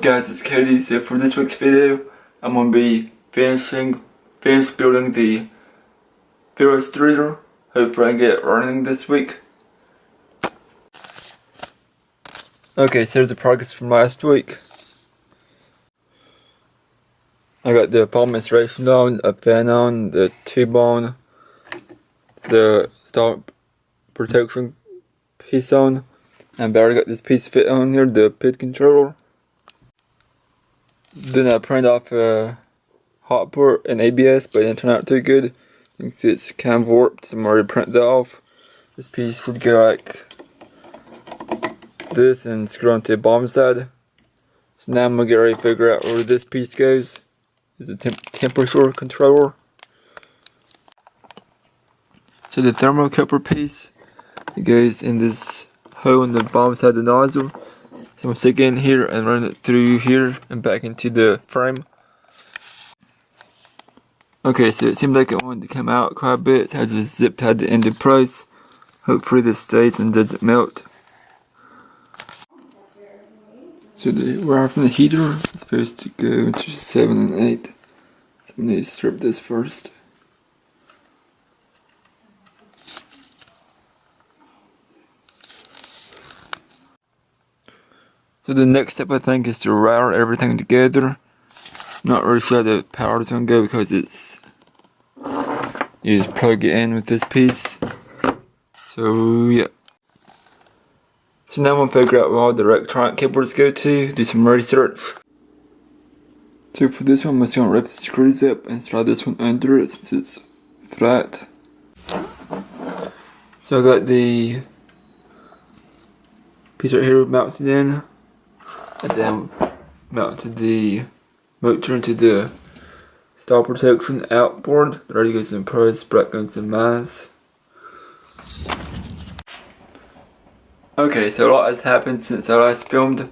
guys, it's Cody. So for this week's video, I'm going to be finished building the Filastruder. Hopefully I can get it running this week. Okay, so here's the progress from last week. I got the foam installation on, a fan on, the tube on, the stop protection piece on, and I already got this piece fit on here, the PID controller. Then I printed off a hot port and ABS, but it didn't turn out too good. You can see it's kind of warped, so I'm already printed that off. This piece would go like this and screw onto the bottom side. So now I'm gonna get ready to figure out where this piece goes. Is a temperature controller. So the thermocouple piece, it goes in this hole in the bottom side of the nozzle. So I'm gonna stick it in here and run it through here and back into the frame. Okay, so it seemed like it wanted to come out quite a bit, so I just zip tied the end in place. Hopefully this stays and doesn't melt. So the wire from the heater is supposed to go into 7 and 8. So I'm going to strip this first. So the next step I think is to wire everything together. Not really sure how the power is going to go because it's, you just plug it in with this piece. So yeah. So now I'm going to figure out where all the electronic cables go to, do some research. So for this one I'm just going to rip the screws up and slide this one under it since it's flat. So I got the piece right here mounted in, and then mounted the motor into the stall protection outboard. It already goes in plus, black goes in minus. Okay, so a lot has happened since I last filmed.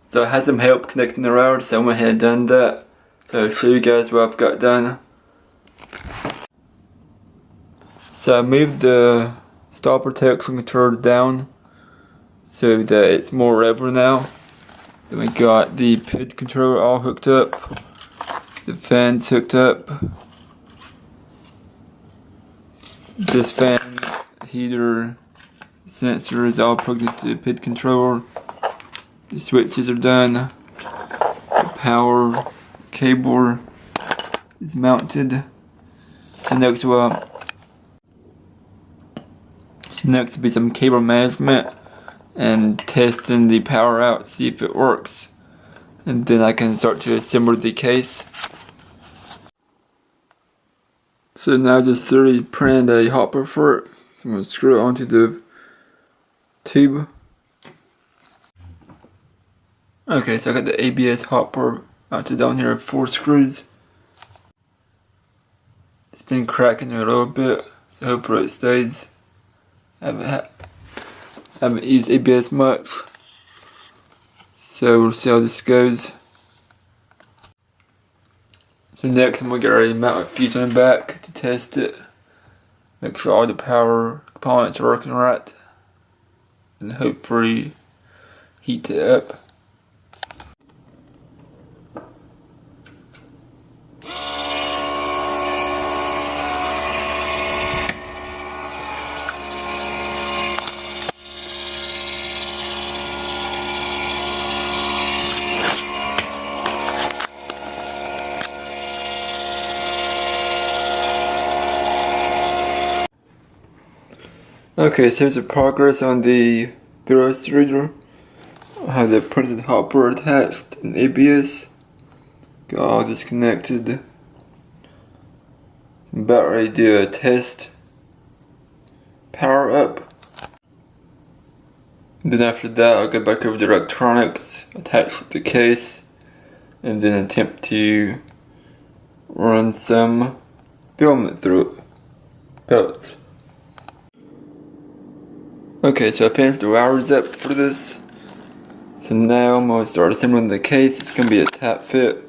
So I had some help connecting the router, so I went ahead and done that. So I'll show you guys what I've got done. So I moved the stall protection controller down so that it's more regular now. Then we got the PID controller all hooked up, the fans hooked up, this fan, heater, sensor is all plugged into the PID controller. The switches are done. The power cable is mounted. So next will be some cable management and testing the power out, see if it works. And then I can start to assemble the case. So now I just thoroughly printed a hopper for it. So I'm going to screw it onto the tube. Okay, so I got the ABS hopper mounted down here with 4 screws. It's been cracking a little bit, so hopefully it stays. I haven't used ABS much, so we'll see how this goes. So next I'm going to get ready to mount a fuse on the back to test it. Make sure all the power components are working right, and hopefully heat it up. Okay, so here's the progress on the Filastruder. I have the printed hopper attached and ABS. Got all this connected. I'm about ready to do a test power up. And then after that I'll go back over the electronics attached with the case and then attempt to run some filament through it. Pellets. Okay, so I finished the wires up for this. So now I'm going to start assembling the case. It's going to be a tap fit.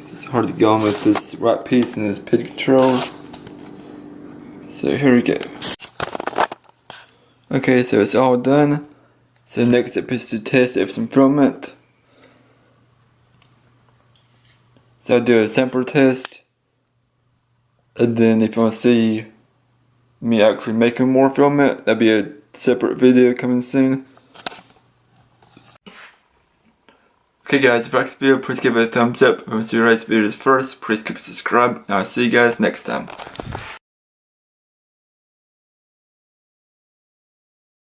It's hard to go on with this right piece and this PID controller. So here we go. Okay, so it's all done. So next step is to test if some filament. So I'll do a sample test, and then if you want to see me actually making more filament, that'll be a separate video coming soon. Okay guys, if you like this video, please give it a thumbs up. If you want to see the latest videos first, please click subscribe, and I'll see you guys next time.